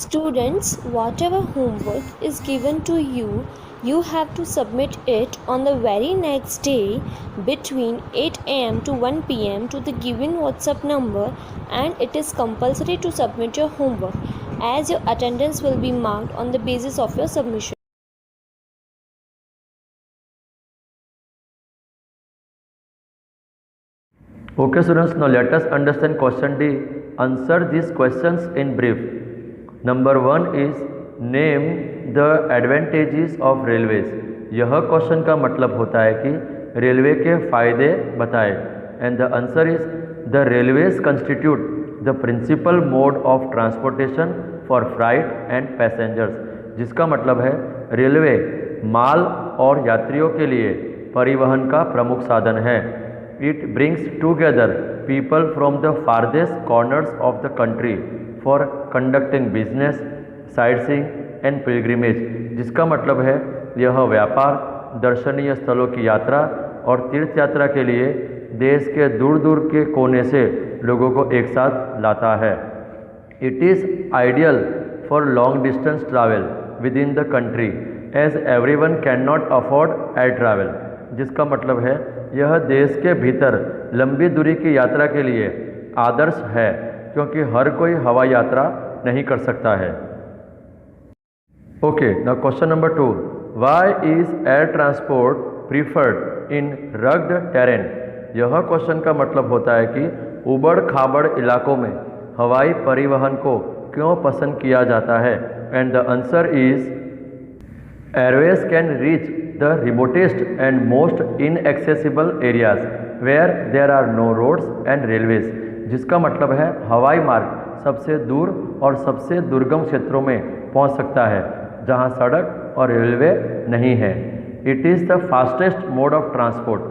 Students, whatever homework is given to you, you have to submit it on the very next day between 8 am to 1 pm to the given WhatsApp number, and it is compulsory to submit your homework as your attendance will be marked on the basis of your submission. Okay students, now let us understand question D. Answer these questions in brief. Number 1 is name the advantages of railways. यह question का मतलब होता है कि railway के फायदे बताएं. And the answer is the railways constitute the principal mode of transportation for freight and passengers. जिसका मतलब है रेलवे माल और यात्रियों के लिए परिवहन का प्रमुख साधन है. It brings together people from the farthest corners of the country for conducting business, sightseeing and pilgrimage. जिसका मतलब है यह व्यापार, दर्शनीय स्थलों की यात्रा और तीर्थ यात्रा के लिए देश के दूर दूर के कोने से लोगों को एक साथ लाता है. It is ideal for long distance travel within the country as everyone cannot afford air travel. जिसका मतलब है यह देश के भीतर लंबी दूरी की यात्रा के लिए आदर्श है क्योंकि हर कोई हवाई यात्रा नहीं कर सकता है. Okay, now question number 2. Why is air transport preferred in rugged terrain. यह क्वेश्चन का मतलब होता है कि उबड़ खाबड़ इलाकों में हवाई परिवहन को क्यों पसंद किया जाता है. And the answer is Airways can reach the remotest and most inaccessible areas where there are no roads and railways. जिसका मतलब है हवाई मार्ग सबसे दूर और सबसे दुर्गम क्षेत्रों में पहुंच सकता है जहां सड़क और रेलवे नहीं है. It is the fastest mode of transport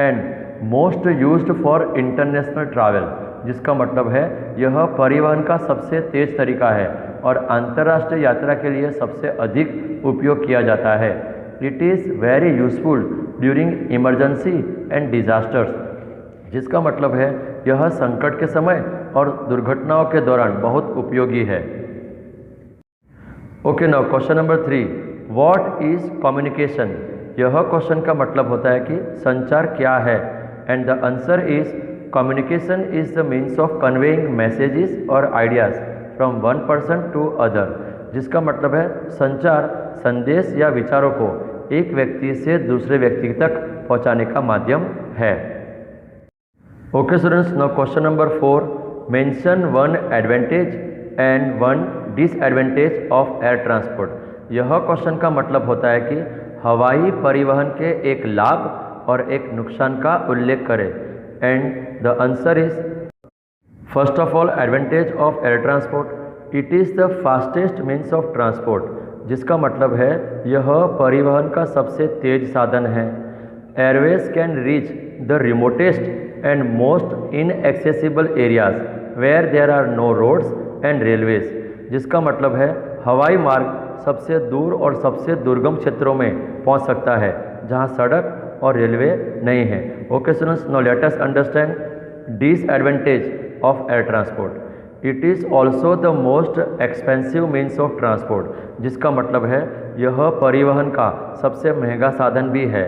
and most used for international travel. जिसका मतलब है यह परिवहन का सबसे तेज तरीका है और अंतर्राष्ट्रीय यात्रा के लिए सबसे अधिक उपयोग किया जाता है. It is very useful during emergency and disasters. जिसका मतलब है यह संकट के समय और दुर्घटनाओं के दौरान बहुत उपयोगी है. Okay, now question number 3. What is communication. यह क्वेश्चन का मतलब होता है कि संचार क्या है. And the answer is communication is the means of conveying messages और ideas from one person to other. जिसका मतलब है संचार संदेश या विचारों को एक व्यक्ति से दूसरे व्यक्ति तक पहुंचाने का माध्यम है. Okay students, now question number 4. Mention one advantage and one disadvantage of air transport. यह क्वेश्चन का मतलब होता है कि हवाई परिवहन के एक लाभ और एक नुकसान का उल्लेख करें. And the answer is first of all advantage of air transport. It is the fastest means of transport. जिसका मतलब है यह परिवहन का सबसे तेज साधन है. Airways can reach the remotest and most inaccessible areas where there are no roads and railways. जिसका मतलब है हवाई मार्ग सबसे दूर और सबसे दुर्गम क्षेत्रों में पहुंच सकता है जहां सड़क और रेलवे नहीं है. Okay students, now let us understand disadvantage of air transport. It is also the most expensive means of transport. जिसका मतलब है यह परिवहन का सबसे महंगा साधन भी है.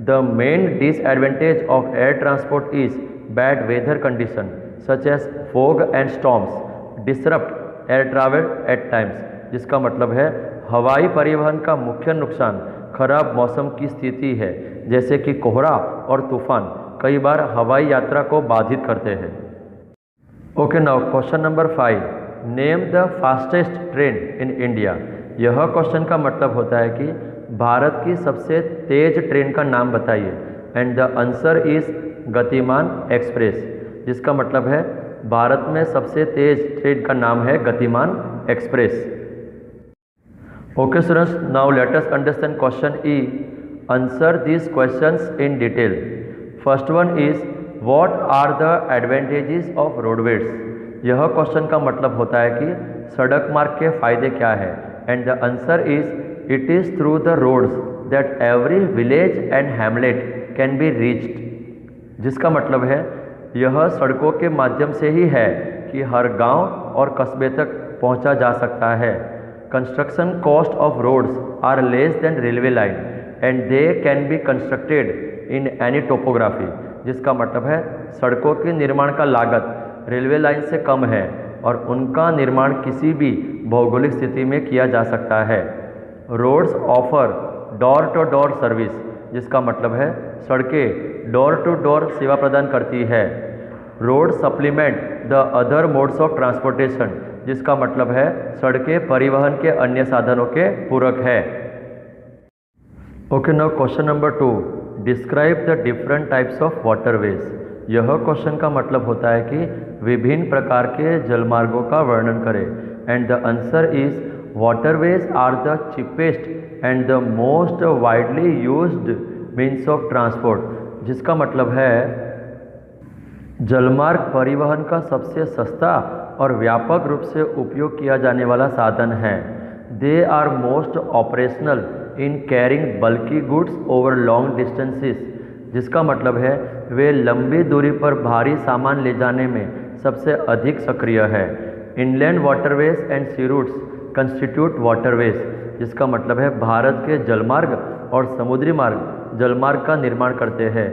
The main disadvantage of air transport is bad weather condition such as fog and storms disrupt air travel at times. जिसका मतलब है हवाई परिवहन का मुख्य नुकसान खराब मौसम की स्थिति है जैसे कि कोहरा और तूफान कई बार हवाई यात्रा को बाधित करते हैं. Okay, now question number 5. Name the fastest train in India. यह क्वेश्चन का मतलब होता है कि भारत की सबसे तेज ट्रेन का नाम बताइए. एंड द आंसर इज गतिमान एक्सप्रेस. जिसका मतलब है भारत में सबसे तेज ट्रेन का नाम है Gatimaan express. Okay students, now let us understand question E. Answer this questions in detail. First one is what are the advantages of roadways. यह क्वेश्चन का मतलब होता है कि सड़क मार्ग के फायदे क्या है. And the answer is it is through the roads that every village and hamlet can be reached. जिसका मतलब है यह सड़कों के माध्यम से ही है कि हर गांव और कस्बे तक पहुंचा जा सकता है। Construction cost of roads are less than railway line and they can be constructed in any topography, जिसका मतलब है सड़कों के निर्माण का लागत रेलवे लाइन से कम है और उनका निर्माण किसी भी भौगोलिक स्थिति में किया जा सकता है। Roads offer door to door service, जिसका मतलब है सड़कें डोर टू डोर सेवा प्रदान करती है। Road supplement the other modes of transportation, जिसका मतलब है सड़कें परिवहन के अन्य साधनों के पूरक है। Okay, now question number 2, describe the different types of waterways. यह क्वेश्चन का मतलब होता है कि विभिन्न प्रकार के जलमार्गों का वर्णन करें and the answer is waterways are the cheapest and the most widely used means of transport, जिसका मतलब है जलमार्ग परिवहन का सबसे सस्ता और व्यापक रूप से उपयोग किया जाने वाला साधन है। They are most operational in carrying bulky goods over long distances, जिसका मतलब है वे लंबी दूरी पर भारी सामान ले जाने में सबसे अधिक सक्रिय है। Inland waterways and sea routes constitute waterways, जिसका मतलब है भारत के जलमार्ग और समुद्री मार्ग जलमार्ग का निर्माण करते हैं।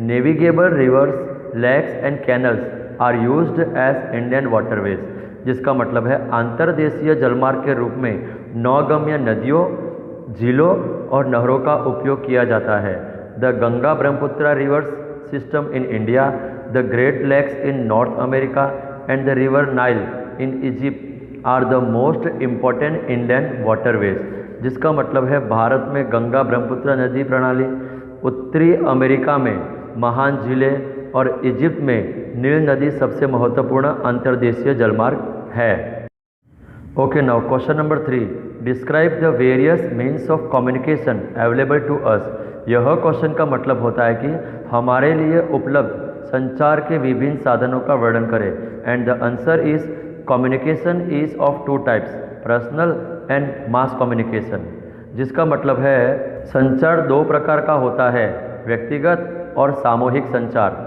Navigable rivers, lakes and canals are used as Indian waterways, जिसका मतलब है अंतर्देशीय जलमार्ग के रूप में नौगम्य नदियों, झीलों और नहरों का उपयोग किया जाता है। The Ganga Brahmaputra rivers system in India, the Great Lakes in North America and the river Nile in Egypt are the most important Indian waterways, जिसका मतलब है भारत में गंगा ब्रह्मपुत्र नदी प्रणाली, उत्तरी अमेरिका में महान झीलें और इजिप्ट में नील नदी सबसे महत्वपूर्ण अंतर्देशीय जलमार्ग है। Okay, now question number 3, describe the various means of communication available to us. यह क्वेश्चन का मतलब होता है कि हमारे लिए उपलब्ध संचार के विभिन्न साधनों का वर्णन करें and the answer is communication is of 2 types, personal and mass communication, जिसका मतलब है संचार 2 प्रकार का होता है, व्यक्तिगत और सामूहिक संचार।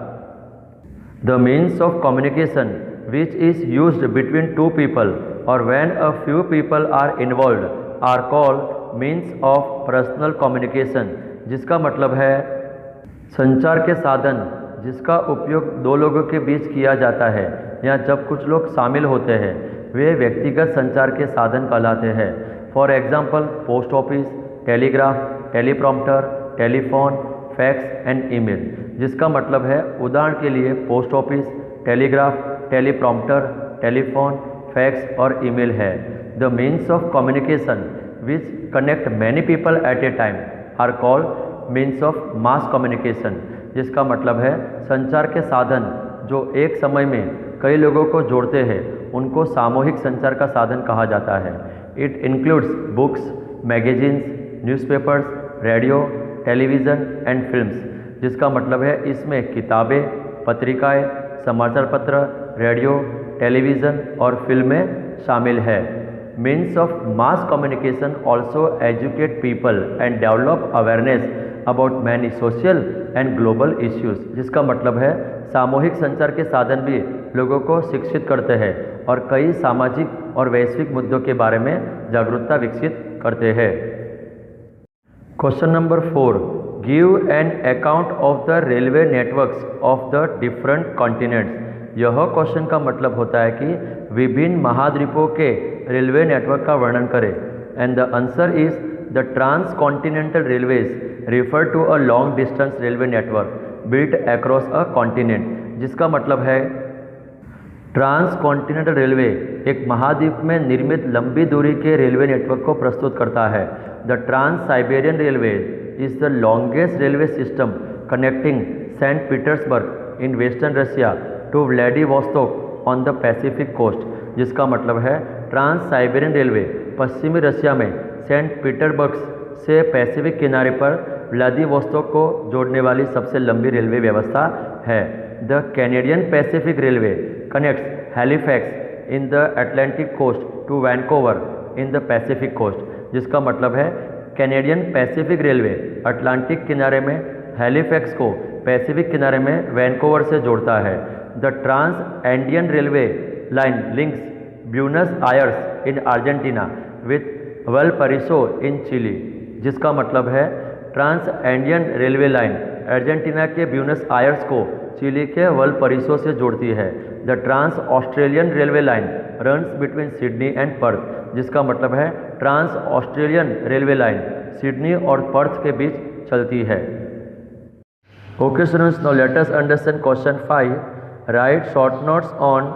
The means of communication which is used between 2 people और when a few people are involved are called means of personal communication, जिसका मतलब है संचार के साधन जिसका उपयोग 2 लोगों के बीच किया जाता है या जब कुछ लोग शामिल होते हैं वे व्यक्तिगत संचार के साधन कहलाते हैं। For example post office, telegraph, teleprompter, telephone, fax and email, जिसका मतलब है उदाहरण के लिए post office, telegraph, teleprompter, telephone, fax और ईमेल है। The means of communication which connect many people at a time are called means of mass communication, जिसका मतलब है संचार के साधन जो एक समय में कई लोगों को जोड़ते हैं उनको सामूहिक संचार का साधन कहा जाता है। It includes books, magazines, newspapers, radio, television and films, जिसका मतलब है इसमें किताबें, पत्रिकाएं, समाचार पत्र, रेडियो, टेलीविज़न और फिल्में शामिल है। Means of mass communication also educate people and develop awareness about many social and global issues, जिसका मतलब है सामूहिक संचार के साधन भी लोगों को शिक्षित करते हैं और कई सामाजिक और वैश्विक मुद्दों के बारे में जागरूकता विकसित करते हैं। Question number 4, give an account of the railway networks of the different continents. यह क्वेश्चन का मतलब होता है कि विभिन्न महाद्वीपों के रेलवे नेटवर्क का वर्णन करें and the answer is the transcontinental railways refer to a long distance railway network built across a continent, जिसका मतलब है ट्रांस कॉन्टिनेंटल रेलवे एक महाद्वीप में निर्मित लंबी दूरी के रेलवे नेटवर्क को प्रस्तुत करता है। The Trans Siberian railway is the longest railway system connecting Saint Petersburg in western Russia to Vladivostok on the Pacific coast, जिसका मतलब है ट्रांस साइबेरियन रेलवे पश्चिमी रशिया में सेंट पीटर्सबर्ग से पैसिफिक किनारे पर व्लादिवोस्तोक को जोड़ने वाली सबसे लंबी रेलवे व्यवस्था है। The Canadian Pacific railway connects Halifax in the Atlantic coast to Vancouver in the Pacific coast, जिसका मतलब है कैनेडियन पैसिफिक रेलवे अटलांटिक किनारे में हैलिफैक्स को पैसिफिक किनारे में वैनकूवर से जोड़ता है। The trans Andean railway line links Buenos Aires in Argentina with Valparaiso in Chile, जिसका मतलब है trans Andean railway line Argentina के ब्यूनस आयर्स को चिली के वलपरिसो से जोड़ती है। The trans Australian railway line runs between Sydney and Perth, जिसका मतलब है trans Australian railway line Sydney और पर्थ के बीच चलती है। Okay students, now let us understand question 5. Right short notes on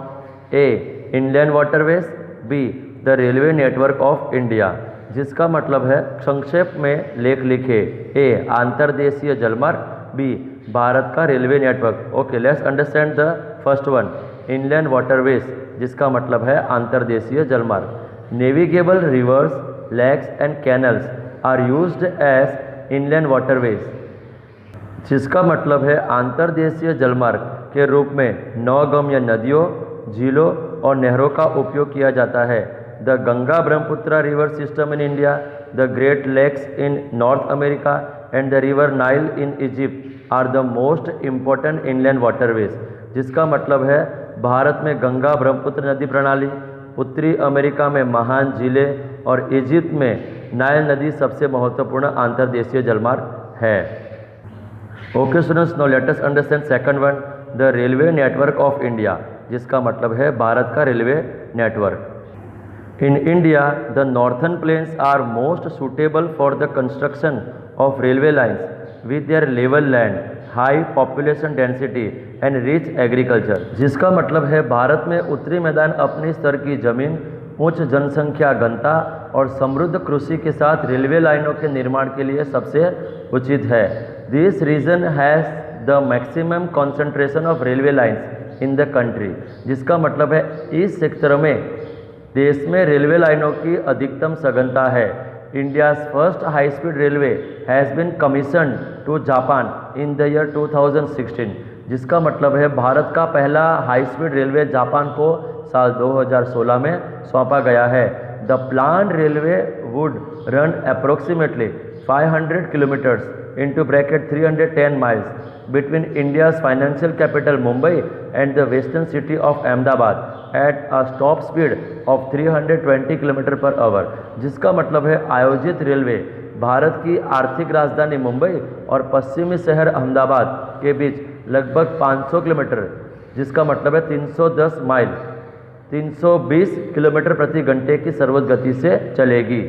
A Indian waterways, be the railway network of India, जिसका मतलब है संक्षेप में लेख लिखे। ए अंतर्देशीय जलमार्ग, बी भारत का railway network. Okay, let's understand the first one, Indian waterways, जिसका मतलब है अंतर्देशीय जलमार्ग। Navigable rivers, lakes and canals are used as Indian waterways, जिसका मतलब है अंतर्देशीय जलमार्ग के रूप में नौगम्य नदियों, झीलों और नहरों का उपयोग किया जाता है। The Ganga Brahmaputra river system in India, the Great Lakes in North America and the river Nile in Egypt are the most important Indian waterways, जिसका मतलब है भारत में गंगा ब्रह्मपुत्र नदी प्रणाली, उत्तरी अमेरिका में महान झीलें और इजिप्ट में नाइल नदी सबसे महत्वपूर्ण अंतर्देशीय जलमार्ग है। Okay students, now let us understand second one, the railway network of India, जिसका मतलब है भारत का railway network. In India the northern plains are most suitable for the construction of railway lines with their level land, high population density and rich agriculture, जिसका मतलब है भारत में उत्तरी मैदान अपने स्तर की जमीन, उच्च जनसंख्या घनता और समृद्ध कृषि के साथ रेलवे लाइनों के निर्माण के लिए सबसे उचित है। This region has the maximum concentration of railway lines in the country, जिसका मतलब है इस क्षेत्र में देश में रेलवे लाइनों की अधिकतम सघनता है। India's first high speed railway has been commission to Japan in the year 2016, जिसका मतलब है भारत का पहला हाई स्पीड रेलवे जापान को साल 2016 में सौंपा गया है। The plan railway would run approximately 500 kilometres into bracket 310 miles between India's financial capital Mumbai and the western city of Ahmedabad at a top speed of 320 km/h, जिसका मतलब है आयोजित रेलवे भारत की आर्थिक राजधानी मुंबई और पश्चिमी शहर अहमदाबाद के बीच लगभग 500 किलोमीटर, जिसका मतलब है 310 माइल 320 किलोमीटर प्रति घंटे की सर्वोच्च गति से चलेगी।